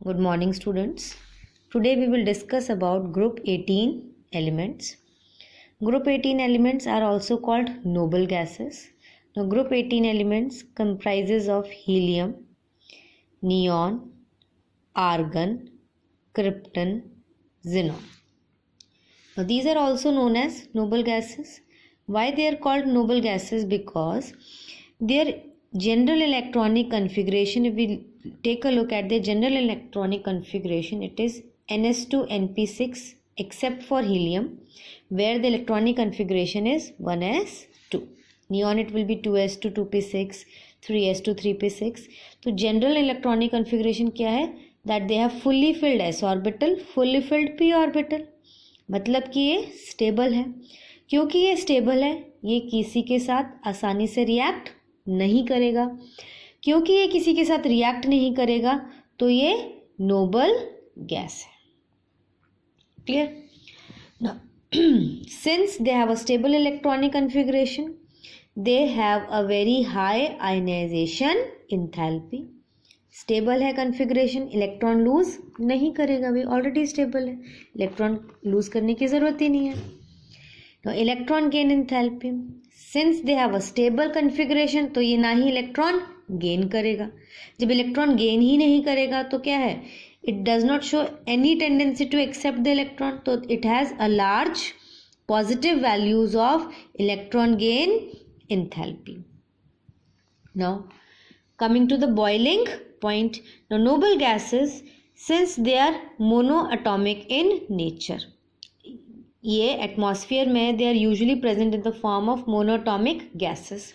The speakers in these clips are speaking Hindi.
Good morning, students. Today we will discuss about group 18 elements. Group 18 elements are also called noble gases. Now group 18 elements comprises of helium, neon, argon, krypton, xenon. Now these are also known as noble gases. Why they are called noble gases? Because their general electronic configuration, if we take a look at the general electronic configuration, it is ns2np6 except for helium, where the electronic configuration is 1s2. Neon it will be 2s2 2p6, 3s2 3p6. तो general electronic configuration क्या है? That they have fully filled s orbital, fully filled p orbital. मतलब कि ये स्टेबल है. क्योंकि ये स्टेबल है, ये किसी के साथ आसानी से रिएक्ट नहीं करेगा. क्योंकि ये किसी के साथ रिएक्ट नहीं करेगा तो ये नोबल गैस है. Clear? Now since they have a stable electronic configuration, they have a very high ionisation enthalpy. Stable है कॉन्फ़िगरेशन, इलेक्ट्रॉन लूज नहीं करेगा, भी ऑलरेडी स्टेबल है, इलेक्ट्रॉन लूज करने की ज़रूरत ही नहीं है. तो electron gain enthalpy, since they have a stable configuration, तो ये ना ही इलेक्ट्रॉन गेन करेगा. जब इलेक्ट्रॉन गेन ही नहीं करेगा तो क्या है? It does not show any tendency to accept the electron, तो it has a large positive values of electron gain enthalpy. Now coming to the boiling point, now noble gases, since they are monoatomic in nature, ये एटमॉस्फेयर में they are usually present in the form of monatomic gases.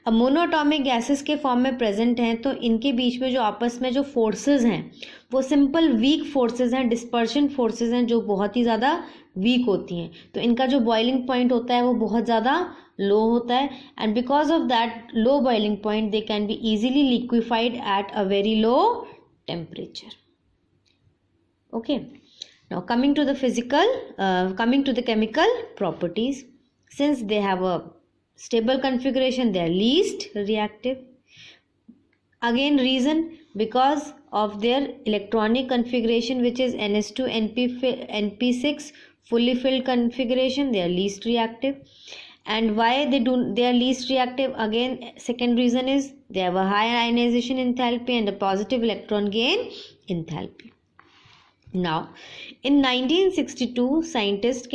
अब मोनोटॉमिक गैसेस के फॉर्म में प्रेजेंट हैं तो इनके बीच में जो आपस में जो फोर्सेस हैं वो सिंपल वीक फोर्सेस हैं, डिस्पर्शन फोर्सेस हैं जो बहुत ही ज़्यादा वीक होती हैं. तो इनका जो बॉइलिंग पॉइंट होता है वो बहुत ज़्यादा लो होता है, and because of that low boiling point they can be easily liquefied at a very low temperature. Okay. Now coming to the chemical properties, since they have a stable configuration, they are least reactive. Again reason, because of their electronic configuration which is ns2 np6 fully filled configuration, they are least reactive. And why they are least reactive? Again, second reason is they have a high ionization enthalpy and a positive electron gain enthalpy. Now in 1962 scientist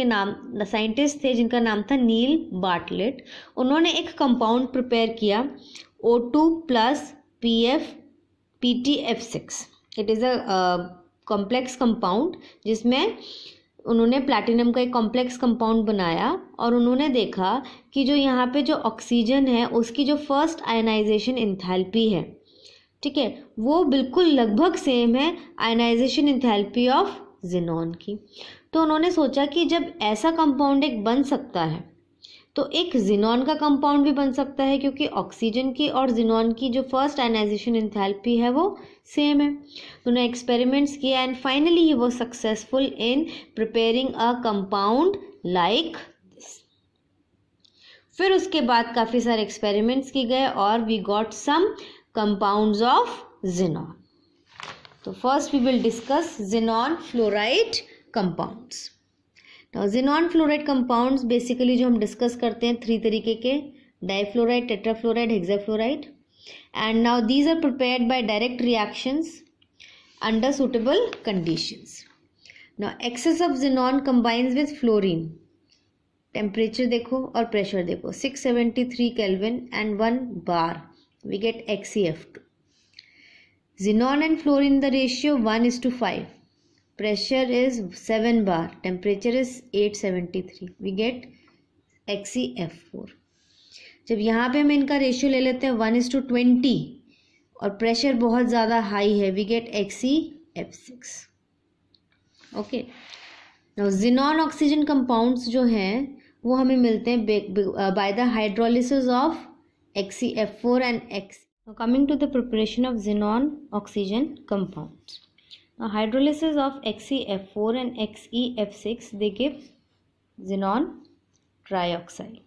थे जिनका नाम था नील बार्टलेट. उन्होंने एक कंपाउंड प्रिपेयर किया O2 plus PTF6. It is a complex compound जिसमें उन्होंने प्लैटिनम का एक कॉम्प्लेक्स कंपाउंड बनाया और उन्होंने देखा कि जो यहाँ पे जो ऑक्सीजन है उसकी जो फर्स्ट आयनाइजेशन एंथैल्पी है, ठीक है, वो बिल्कुल लगभग सेम है आयनाइजेशन एंथैल्पी ऑफ ज़ेनॉन की. तो उन्होंने सोचा कि जब ऐसा कंपाउंड एक बन सकता है तो एक ज़ेनॉन का कंपाउंड भी बन सकता है, क्योंकि ऑक्सीजन की और ज़ेनॉन की जो फर्स्ट आयनाइजेशन एंथैल्पी है वो सेम है. तो उन्होंने एक्सपेरिमेंट्स किया and finally he was successful in preparing a compound like this. फिर उसके बाद काफ़ी सारे एक्सपेरिमेंट्स किए गए और we got some compounds of xenon. So first we will discuss xenon fluoride compounds. Now xenon fluoride compounds basically जो हम discuss करते हैं 3 तरीके के, difluoride, tetrafluoride, hexafluoride. And now these are prepared by direct reactions under suitable conditions. Now excess of xenon combines with fluorine. Temperature देखो और प्रेशर देखो, 673 Kelvin and 1 bar. We get XeF2. Xenon and fluorine the ratio 1:5. Pressure is 7 bar. Temperature is 873. We get XeF4. जब यहाँ पे हम इनका रेशियो ले लेते हैं 1:20 और प्रेशर बहुत ज़्यादा हाई है, we get XeF6. Okay. Now xenon oxygen compounds जो हैं वो हमें मिलते हैं by the hydrolysis of XeF4 and X. Now coming to the preparation of xenon oxygen compounds. Now hydrolysis of XeF4 and XeF6 they give xenon trioxide.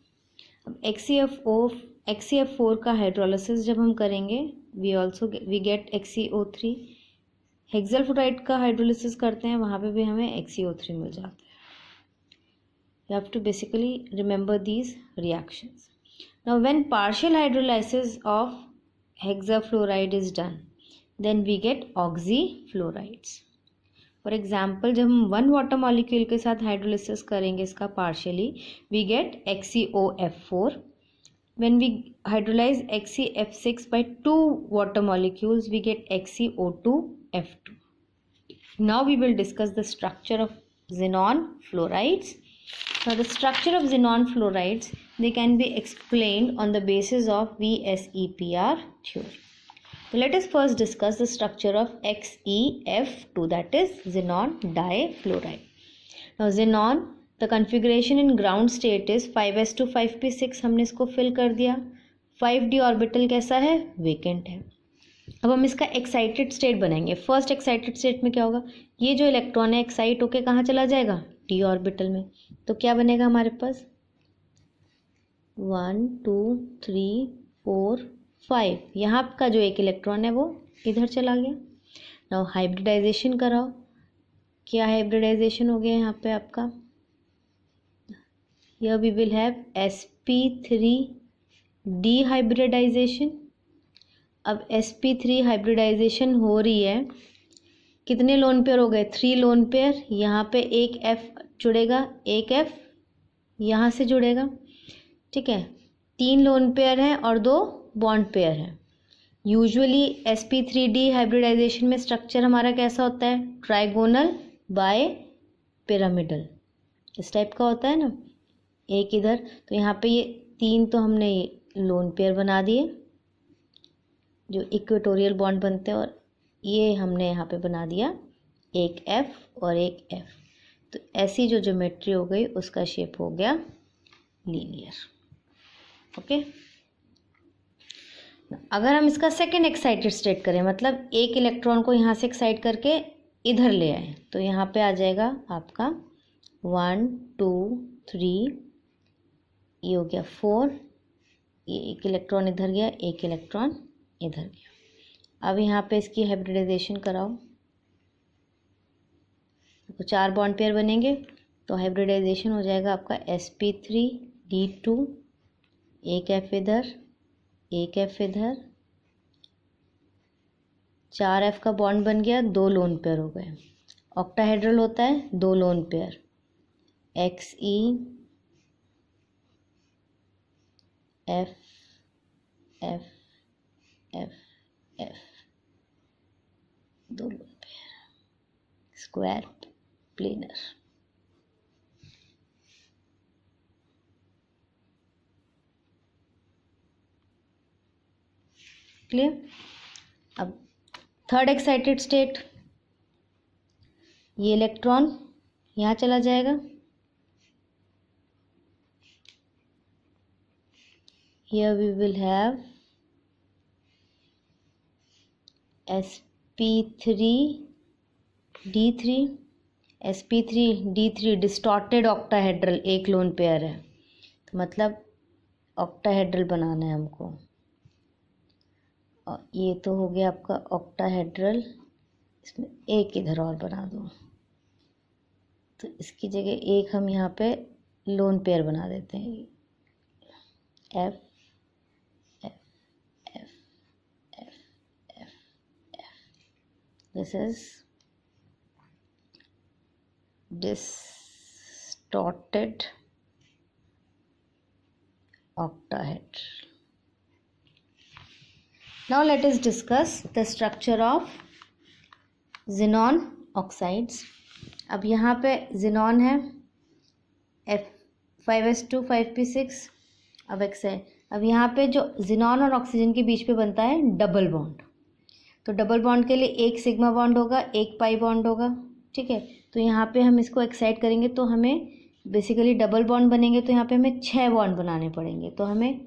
अब XeF4 का हाइड्रोलिसिस जब हम करेंगे we get XeO3, hexafluoride का हाइड्रोलिसिस करते हैं वहाँ पे भी हमें XeO3 मिल जाता है. You have to basically remember these reactions. Now, when partial hydrolysis of hexafluoride is done, then we get oxyfluorides. For example, जब हम 1 वाटर मॉलिक्यूल के साथ हाइड्रोलिसिस करेंगे इसका partially, we get XeOF4. When we hydrolyze XeF6 by 2 water molecules, we get XeO2F2. Now we will discuss the structure of xenon fluorides. Now the structure of xenon fluorides, they can be explained on the basis of VSEPR theory. So let us first discuss the structure of XeF2, that is xenon difluoride. Now xenon, the configuration in ground state is 5s2 5p6. हमने इसको fill कर दिया. 5d ऑर्बिटल कैसा है? वेकेंट है. अब हम इसका एक्साइटेड स्टेट बनाएंगे. फर्स्ट एक्साइटेड स्टेट में क्या होगा? ये जो इलेक्ट्रॉन है एक्साइट होके कहाँ चला जाएगा? d ऑर्बिटल में. तो क्या बनेगा हमारे पास? 1 2 3 4 5. यहाँ का जो एक इलेक्ट्रॉन है वो इधर चला गया. नाउ हाइब्रिडाइजेशन कराओ. क्या हाइब्रिडाइजेशन हो गया यहाँ पे आपका? Here we will have sp3 डिहाइब्रिडाइजेशन. अब sp3 हाइब्रिडाइजेशन हो रही है. कितने लोन पेयर हो गए? 3 लोन पेयर. यहाँ पे एक F जुड़ेगा, एक F यहाँ से जुड़ेगा. ठीक है, 3 लोन पेयर हैं और 2 बॉन्ड पेयर हैं. यूजुअली sp3d हाइब्रिडाइजेशन में स्ट्रक्चर हमारा कैसा होता है? Trigonal bipyramidal. इस टाइप का होता है ना. एक इधर, तो यहाँ पे ये 3 तो हमने ये लोन पेयर बना दिए जो इक्वेटोरियल बॉन्ड बनते हैं, और ये हमने यहाँ पे बना दिया एक F और एक F. तो ऐसी जो ज्योमेट्री हो गई उसका शेप हो गया लीनियर. ओके. अगर हम इसका सेकेंड एक्साइटेड स्टेट करें, मतलब एक इलेक्ट्रॉन को यहाँ से एक्साइट करके इधर ले आए, तो यहाँ पे आ जाएगा आपका 1 2 3, ये हो गया 4. ये एक इलेक्ट्रॉन इधर गया, एक इलेक्ट्रॉन इधर गया. अब यहाँ पे इसकी हाइब्रिडाइजेशन कराओ तो 4 बॉन्ड पेयर बनेंगे. तो हाइब्रिडाइजेशन हो जाएगा आपका sp3d2, एक F इधर, एक F इधर, 4 F का बॉन्ड बन गया, 2 लोन पेयर हो गए. ऑक्टाहेड्रल होता है 2 lone pair. Xe F F F F, 2 lone pair. Square planar. Clear. अब थर्ड एक्साइटेड स्टेट, ये इलेक्ट्रॉन यहाँ चला जाएगा. Here we will have sp3d3. sp3d3 distorted octahedral, एक लोन पेयर है, तो मतलब ऑक्टाहेड्रल बनाना है हमको. और ये तो हो गया आपका ऑक्टाहेड्रल. इसमें एक इधर और बना दो, तो इसकी जगह एक हम यहाँ पे लोन पेयर बना देते हैं. F F F F F F. This is distorted octahedral. Now let us discuss the structure of xenon oxides. अब यहाँ पे xenon है F5s2 5p6. अब x है. अब यहाँ पे जो xenon और ऑक्सीजन के बीच पे बनता है डबल बॉन्ड, तो डबल बॉन्ड के लिए एक सिग्मा बॉन्ड होगा, एक पाई बॉन्ड होगा. ठीक है, तो यहाँ पे हम इसको एक्साइट करेंगे तो हमें बेसिकली डबल बॉन्ड बनेंगे, तो यहाँ पे हमें 6 बॉन्ड बनाने पड़ेंगे. तो हमें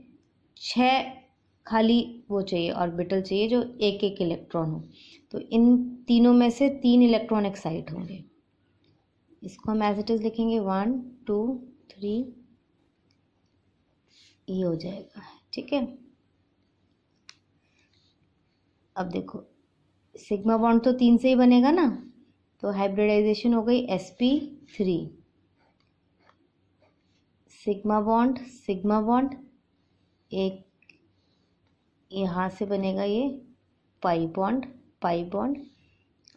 6 खाली वो चाहिए, ऑर्बिटल चाहिए जो एक एक इलेक्ट्रॉन हो. तो इन तीनों में से 3 इलेक्ट्रॉन एक्साइट होंगे. इसको हम एज इट इज लिखेंगे 1 2 3, ये हो जाएगा. ठीक है. अब देखो सिग्मा बॉन्ड तो 3 से ही बनेगा ना, तो हाइब्रिडाइजेशन हो गई sp3, सिग्मा बॉन्ड, एक यहाँ से बनेगा ये पाई बॉन्ड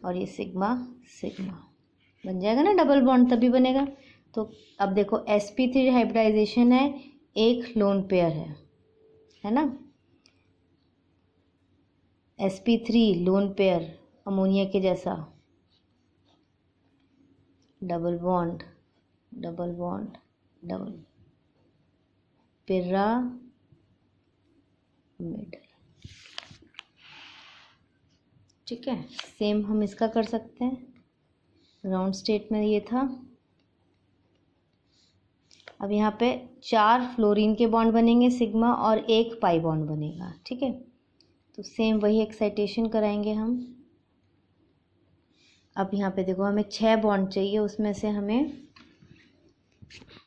और ये सिग्मा बन जाएगा ना, डबल बॉन्ड तभी बनेगा। तो अब देखो sp3 हाइब्रिडाइजेशन है, एक लोन पेयर है ना, sp3 लोन पेयर अमोनिया के जैसा, डबल बॉन्ड पिरामिड। ठीक है, सेम हम इसका कर सकते हैं, ग्राउंड स्टेट में ये था। अब यहाँ पे 4 फ्लोरीन के बॉन्ड बनेंगे सिग्मा और एक पाई बॉन्ड बनेगा। ठीक है, तो सेम वही एक्साइटेशन कराएंगे हम। अब यहाँ पे देखो हमें 6 बॉन्ड चाहिए, उसमें से हमें